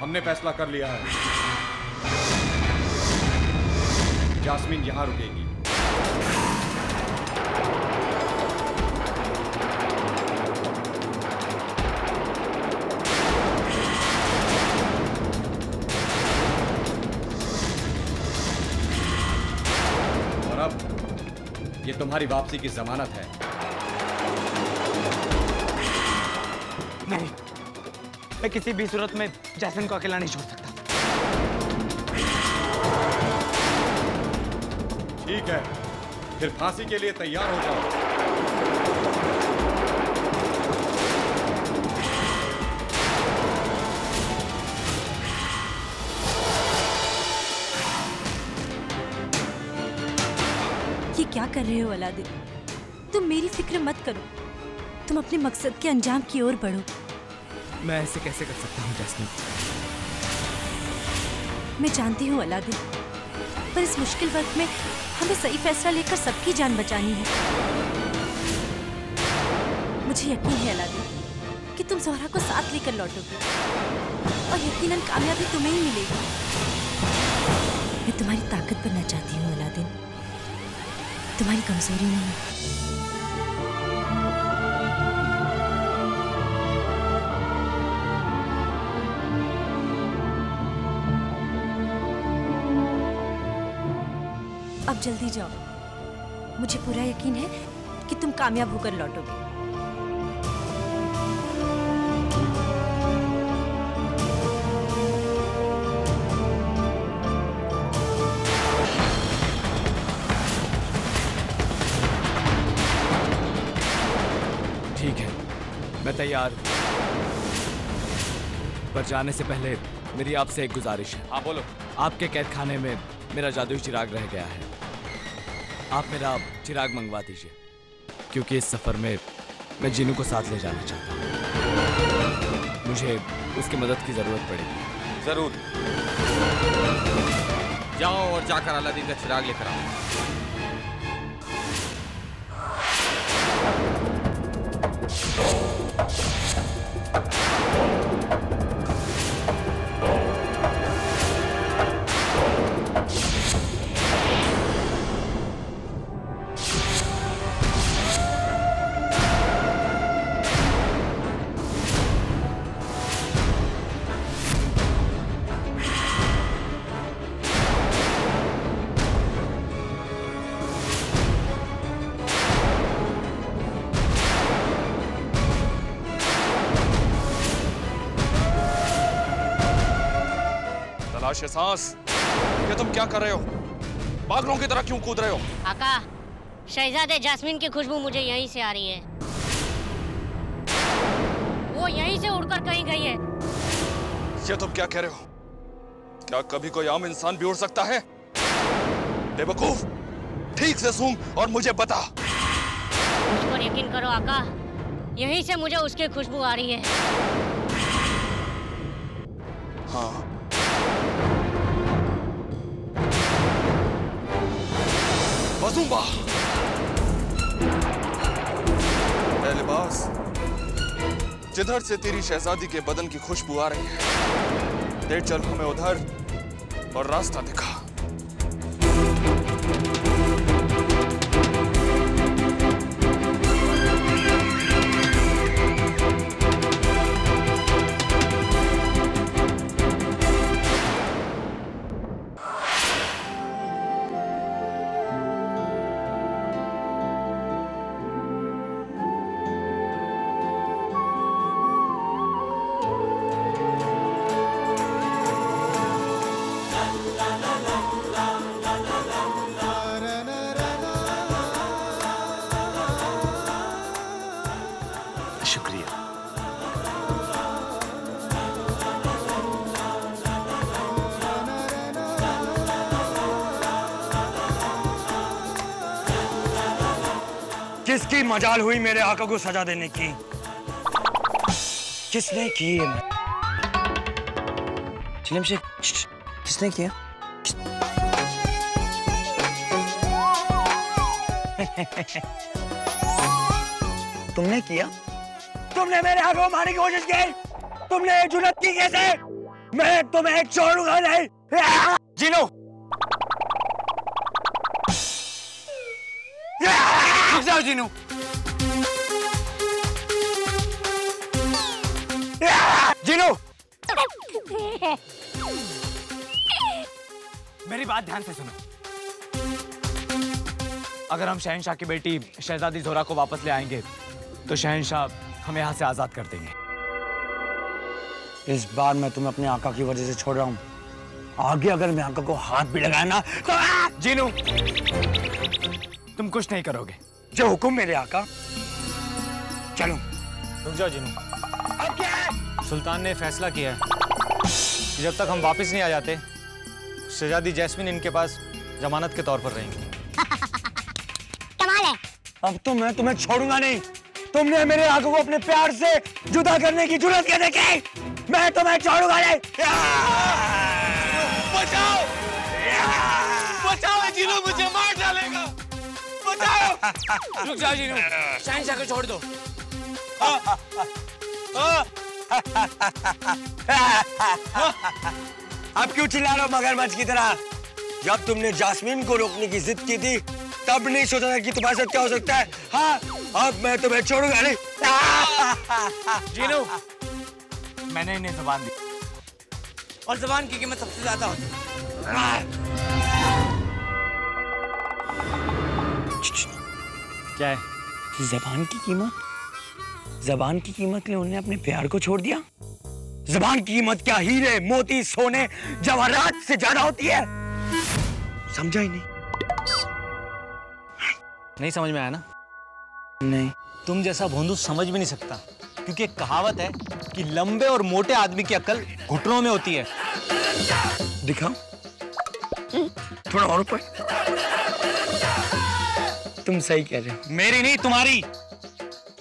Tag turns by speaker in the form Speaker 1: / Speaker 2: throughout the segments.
Speaker 1: हमने फैसला कर लिया है, जास्मिन यहां रुकेगी। और अब ये तुम्हारी वापसी की जमानत है।
Speaker 2: नहीं, मैं किसी भी सूरत में जैस्मिन को अकेला नहीं छोड़ सकता।
Speaker 1: ठीक है, फिर फांसी के लिए तैयार हो जाओ।
Speaker 3: ये क्या कर रहे हो अलादीन? तुम मेरी फिक्र मत करो, तुम अपने मकसद के अंजाम की ओर बढ़ो।
Speaker 2: मैं ऐसे कैसे कर सकता हूँ जैस्मिन?
Speaker 3: मैं जानती हूँ अलादीन, पर इस मुश्किल वक्त में हमें सही फैसला लेकर सबकी जान बचानी है। मुझे यकीन है अलादीन कि तुम ज़ोहरा को साथ लेकर लौटोगे और यकीनन कामयाबी तुम्हें ही मिलेगी। मैं तुम्हारी ताकत बनना चाहती हूँ अलादीन, तुम्हारी कमजोरी नहीं। अब जल्दी जाओ, मुझे पूरा यकीन है कि तुम कामयाब होकर लौटोगे।
Speaker 2: ठीक है, मैं तैयार हूँ, पर जाने से पहले मेरी आपसे एक गुजारिश है।
Speaker 1: हाँ बोलो।
Speaker 2: आपके कैद खाने में मेरा जादुई चिराग रह गया है, आप मेरा चिराग मंगवा दीजिए, क्योंकि इस सफर में मैं जीनू को साथ ले जाना चाहता हूँ। मुझे उसकी मदद की जरूरत पड़ेगी।
Speaker 1: जरूर जाओ और जाकर अलादीन का चिराग लेकर आओ।
Speaker 4: सांस, ये तुम क्या कर रहे हो? पागलों की तरह क्यों कूद रहे हो?
Speaker 5: आका, शहजादे जास्मिन की खुशबू मुझे यहीं से आ रही है। वो यहीं से उड़कर कहीं गई है।
Speaker 4: ये तुम क्या कह रहे हो? क्या कभी कोई आम इंसान भी उड़ सकता है? बेवकूफ, ठीक से सूंघ और मुझे बता।
Speaker 5: मुझ पर यकीन करो आका, यहीं से मुझे उसकी खुशबू आ रही है।
Speaker 4: हाँ, वज़ूबा, ए लिबास, जिधर से तेरी शहजादी के बदन की खुशबू आ रही है, ले चल हमें उधर और रास्ता दिखा।
Speaker 6: किसकी मजाल हुई मेरे आका को सजा देने की? किसने की? चिलम शेख, किसने किया? तुमने किया? तुमने मेरे आका को मारने की कोशिश की? तुमने जुर्रत की कैसे? मैं तुम्हें छोड़ूंगा नहीं।
Speaker 2: जीनू, रुक जाओ जीनू। जीनू, मेरी बात ध्यान से सुनो। अगर हम शहंशाह की बेटी शहजादी ज़ोहरा को वापस ले आएंगे तो शहंशाह हमें यहाँ से आजाद कर देंगे।
Speaker 6: इस बार मैं तुम्हें अपने आका की वजह से छोड़ रहा हूँ। आगे अगर मैं आका को हाथ भी लगाया ना तो
Speaker 2: जीनू, तुम कुछ नहीं करोगे।
Speaker 6: जो हुक्म मेरे आका। चलो।
Speaker 7: रुक जाओ जीनू।
Speaker 6: अब क्या है?
Speaker 7: सुल्तान ने फैसला किया है कि जब तक हम वापस नहीं आ जाते शहजादी जैस्मिन इनके पास जमानत के तौर पर रहेंगी।
Speaker 5: कमाल है।
Speaker 6: अब तो मैं तुम्हें छोड़ूंगा नहीं। तुमने मेरे आका को अपने प्यार से जुदा करने की जुर्रत कैसे की? मैं तुम्हें छोड़ूंगा नहीं।
Speaker 2: बचाओ, बचाओ जीनू, मुझे मार डालेगा। बचाओ। रुक जाओ जीनू, शहंशाह को छोड़ दो।
Speaker 6: अब क्यों चिल्ला रहे हो मगरमच्छ की तरह? जब तुमने जास्मीन को रोकने की जिद की थी तब नहीं सोचा था कि तुम्हारे साथ क्या हो सकता है। हाँ, अब मैं तुम्हें छोड़ूंगा नहीं।
Speaker 2: जीनू, मैंने इन्हें ज़बान दी और ज़बान की कीमत सबसे ज्यादा होती है।
Speaker 7: क्या है?
Speaker 6: ज़बान की कीमत? ज़बान की कीमत के लिए उन्होंने अपने प्यार को छोड़ दिया? ज़बान की कीमत क्या हीरे, मोती, सोने, जवाहरात से ज्यादा होती है? समझा ही नहीं।
Speaker 7: नहीं समझ में आया ना?
Speaker 6: नहीं।
Speaker 7: तुम जैसा भोंदू समझ भी नहीं सकता, क्योंकि एक कहावत है कि लंबे और मोटे आदमी की अक्ल घुटनों में होती है।
Speaker 6: दिखाओ थोड़ा और ऊपर। तुम सही कह रहे हो।
Speaker 7: मेरी नहीं, तुम्हारी।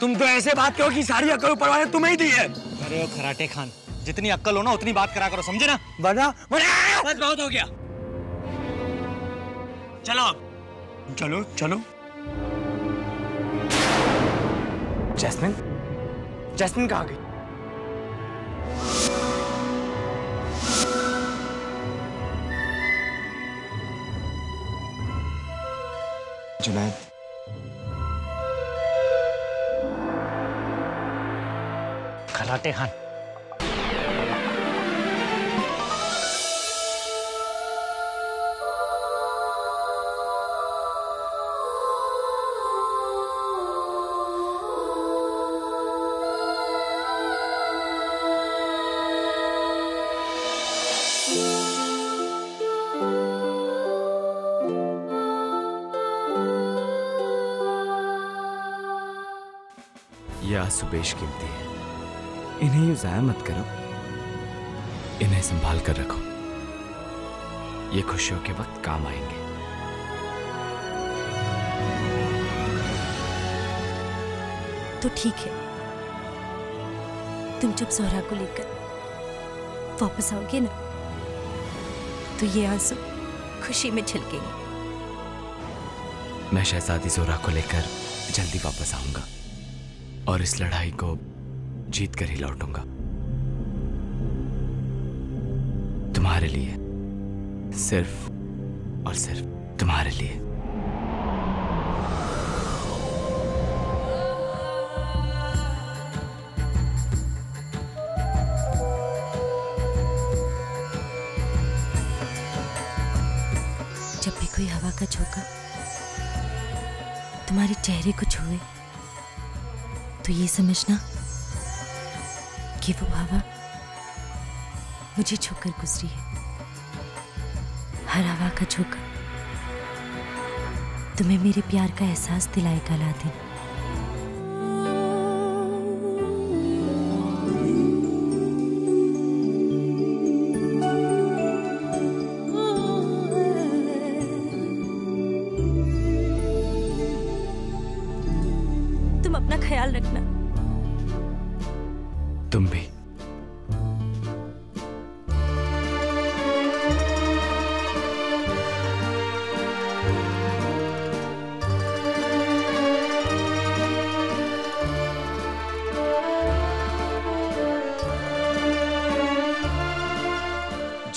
Speaker 6: तुम तो ऐसे बात करो कि सारी अक्ल ऊपर वाले तुम्हें ही दी है।
Speaker 7: अरे ओ खराटे खान, जितनी अक्ल हो ना उतनी बात करा करो, समझे ना?
Speaker 6: बना
Speaker 2: बस बहुत हो गया।
Speaker 6: चलो चलो चलो।
Speaker 2: जैस्मिन, जैस्मिन कहाँ गई?
Speaker 6: जुनैद,
Speaker 7: खराटे खान,
Speaker 2: ये आंसू बेशकीमती है, इन्हें यूं जाया मत करो। इन्हें संभाल कर रखो, ये खुशियों के वक्त काम आएंगे।
Speaker 3: तो ठीक है, तुम जब ज़ोहरा को लेकर वापस आओगे ना तो ये आंसू खुशी में छलकेंगे।
Speaker 2: मैं शहजादी ज़ोहरा को लेकर जल्दी वापस आऊंगा और इस लड़ाई को जीत कर ही लौटूंगा। तुम्हारे लिए, सिर्फ और सिर्फ तुम्हारे लिए।
Speaker 3: जब भी कोई हवा का झोंका तुम्हारे चेहरे को छुए तो ये समझना कि वो हवा मुझे छूकर गुजरी है। हर हवा का झोंका तुम्हें मेरे प्यार का एहसास दिलाएगा अलादीन। तुम अपना ख्याल रखना।
Speaker 2: तुम भी।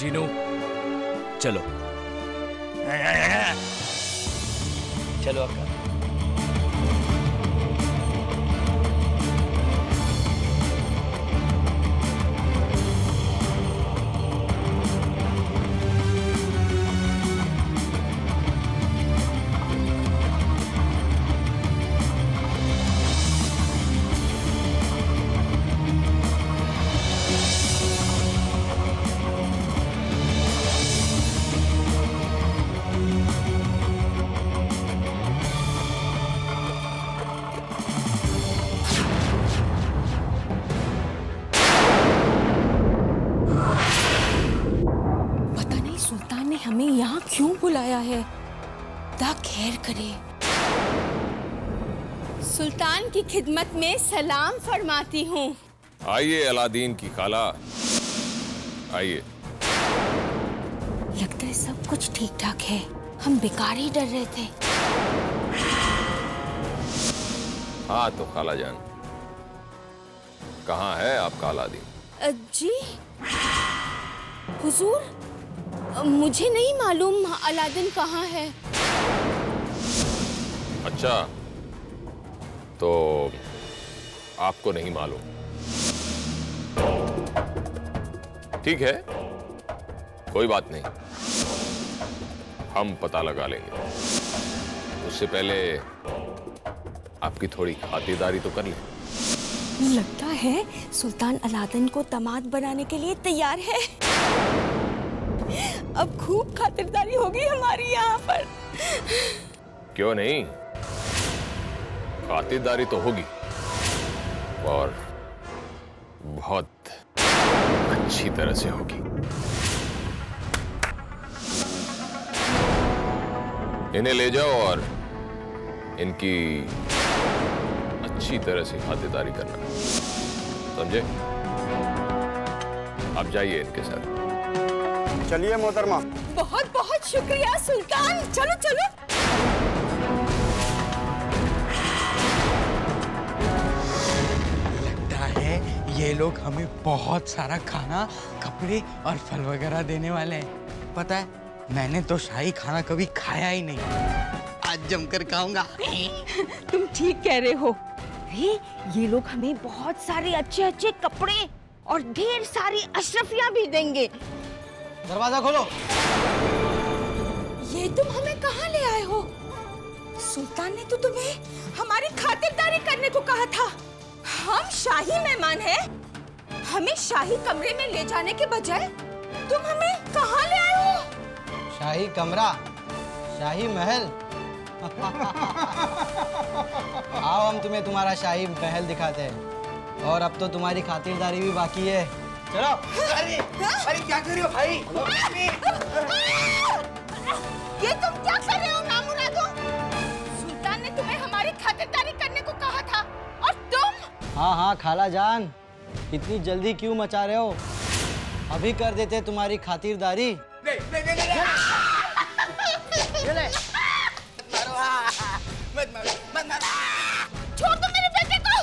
Speaker 2: जीनू, चलो।
Speaker 6: चलो अक्का।
Speaker 3: हमें यहाँ क्यों बुलाया है? खुदा खैर करे। सुल्तान की खिदमत में सलाम फरमाती हूँ।
Speaker 8: आइए अलादीन की खाला, आइए।
Speaker 3: लगता है सब कुछ ठीक ठाक है, हम बेकार ही डर रहे थे।
Speaker 8: हाँ तो खाला जान, कहाँ है आपका अलादीन?
Speaker 3: जी हुजूर, मुझे नहीं मालूम अलादीन कहाँ है।
Speaker 8: अच्छा, तो आपको नहीं मालूम? ठीक है, कोई बात नहीं, हम पता लगा लेंगे। उससे पहले आपकी थोड़ी खातिरदारी तो कर लें।
Speaker 3: लगता है सुल्तान अलादीन को दामाद बनाने के लिए तैयार है। अब खूब खातिरदारी होगी हमारी यहाँ पर।
Speaker 8: क्यों नहीं, खातिरदारी तो होगी, और बहुत अच्छी तरह से होगी। इन्हें ले जाओ और इनकी अच्छी तरह से खातिरदारी करना, समझे? आप जाइए इनके साथ।
Speaker 9: चलिए मोहतरमा।
Speaker 3: बहुत बहुत शुक्रिया सुल्तान, चलो चलो।
Speaker 6: लगता है ये लोग हमें बहुत सारा खाना, कपड़े और फल वगैरह देने वाले हैं। पता है, मैंने तो शाही खाना कभी खाया ही नहीं, आज जमकर खाऊंगा।
Speaker 3: तुम ठीक कह रहे हो। ये लोग हमें बहुत सारे अच्छे अच्छे कपड़े और ढेर सारी अशरफियां भी देंगे।
Speaker 7: दरवाजा खोलो।
Speaker 3: ये तुम हमें कहाँ ले आए हो? सुल्तान ने तो तुम्हें हमारी खातिरदारी करने को कहा था। हम शाही मेहमान हैं, हमें शाही कमरे में ले जाने के बजाय तुम हमें कहाँ ले आए हो?
Speaker 7: शाही कमरा, शाही महल। आओ हम तुम्हें तुम्हारा शाही महल दिखाते हैं, और अब तो तुम्हारी खातिरदारी भी बाकी है। चलो।
Speaker 6: अरे क्या कर रहे हो भाई?
Speaker 3: ये तुम क्या कर रहे हो नामुरादो? सुल्तान ने तुम्हें हमारी खातिरदारी करने को कहा था, और तुम?
Speaker 7: हाँ हाँ खाला जान, इतनी जल्दी क्यों मचा रहे हो? अभी कर देते तुम्हारी खातिरदारी।
Speaker 3: छोड़ दो मेरे बेटे को,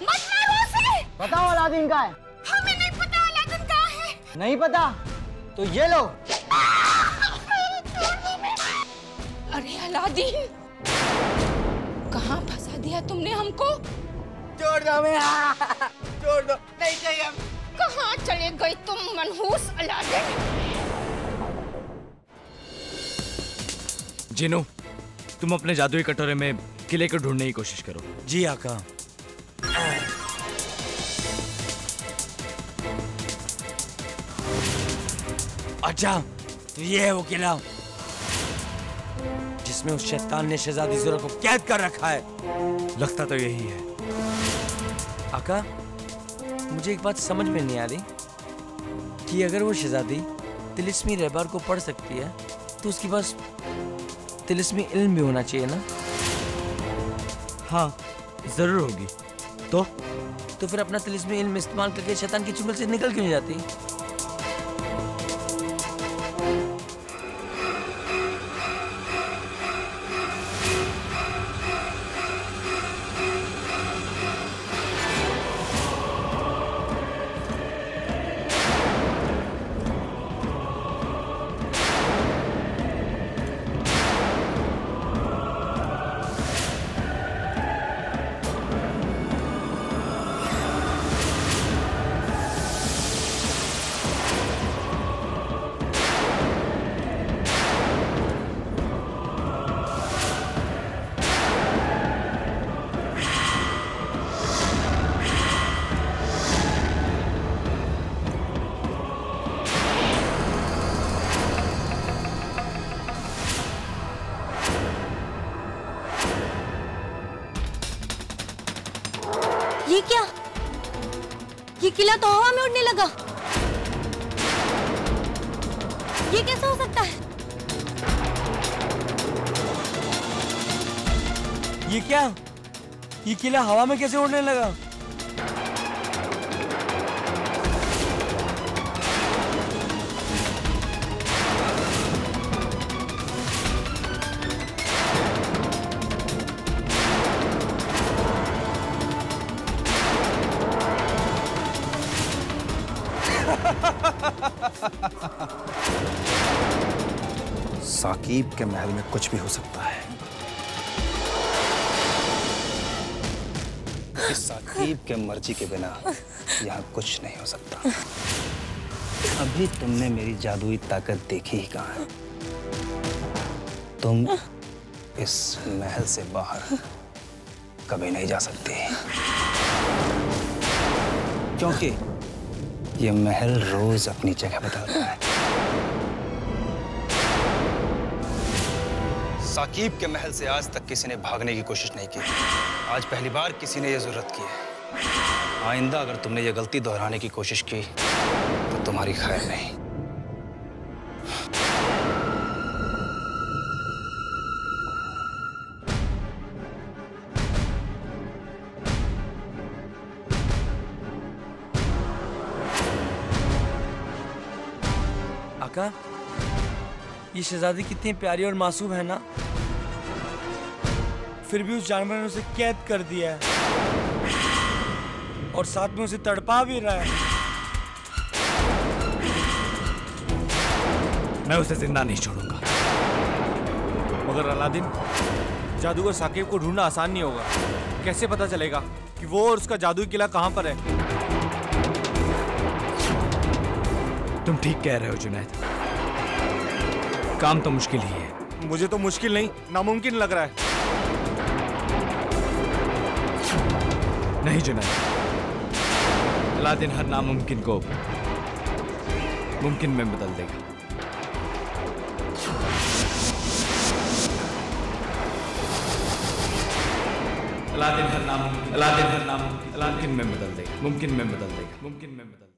Speaker 3: मत मारो उसे।
Speaker 7: बताओ अलादीन कहाँ है?
Speaker 3: हमें नहीं पता अलादीन कहाँ है।
Speaker 7: नहीं पता? तो ये लो।
Speaker 3: अरे अलादीन, कहाँ फंसा दिया तुमने हमको?
Speaker 6: छोड़ दो मेरा, छोड़ दो, नहीं चाहिए हम।
Speaker 3: कहाँ चले गए तुम मनहूस अलादीन?
Speaker 2: जिनू, तुम अपने जादुई कटोरे में किले को ढूंढने की कोशिश करो।
Speaker 6: जी आका। अच्छा, ये है वो किला जिसमें उस शैतान ने शहजादी ज़ुरा को कैद कर रखा है।
Speaker 2: लगता तो यही है।
Speaker 6: आका, मुझे एक बात समझ में नहीं आ रही कि अगर वो शहजादी तिलिस्मी रहबर को पढ़ सकती है तो उसके पास तिलिस्मी इल्म भी होना चाहिए ना?
Speaker 2: हाँ, जरूर होगी।
Speaker 6: तो फिर अपना तिलिस्मी इल्म इस्तेमाल करके शैतान की चुंगल से निकल क्यों नहीं जाती?
Speaker 5: किला तो हवा में उड़ने लगा। ये कैसे हो सकता है?
Speaker 6: ये क्या? ये किला हवा में कैसे उड़ने लगा?
Speaker 9: साकीब के महल में कुछ भी हो सकता है। इस साकीब के मर्जी के बिना यहाँ कुछ नहीं हो सकता। अभी तुमने मेरी जादुई ताकत देखी ही कहाँ है? तुम इस महल से बाहर कभी नहीं जा सकती, क्योंकि ये महल रोज अपनी जगह बदलता है। साकीब के महल से आज तक किसी ने भागने की कोशिश नहीं की। आज पहली बार किसी ने यह जरूरत की है। आइंदा अगर तुमने ये गलती दोहराने की कोशिश की तो तुम्हारी खैर नहीं।
Speaker 6: आका, ये शहजादी कितनी प्यारी और मासूम है ना, फिर भी उस जानवर ने उसे कैद कर दिया है और साथ में उसे तड़पा भी रहा है।
Speaker 2: मैं उसे जिंदा नहीं छोड़ूंगा।
Speaker 7: मगर अलादीन, जादूगर साकिब को ढूंढना आसान नहीं होगा। कैसे पता चलेगा कि वो और उसका जादुई किला कहां पर है?
Speaker 2: तुम ठीक कह रहे हो जुनैद, काम तो मुश्किल ही है।
Speaker 7: मुझे तो मुश्किल नहीं, नामुमकिन लग रहा है।
Speaker 2: नहीं जुनैद, अलादीन हर नामुमकिन को मुमकिन में बदल देगा। अलादीन हर नामुमकिन में बदल देगा, मुमकिन में बदल देगा, मुमकिन में बदल देगा।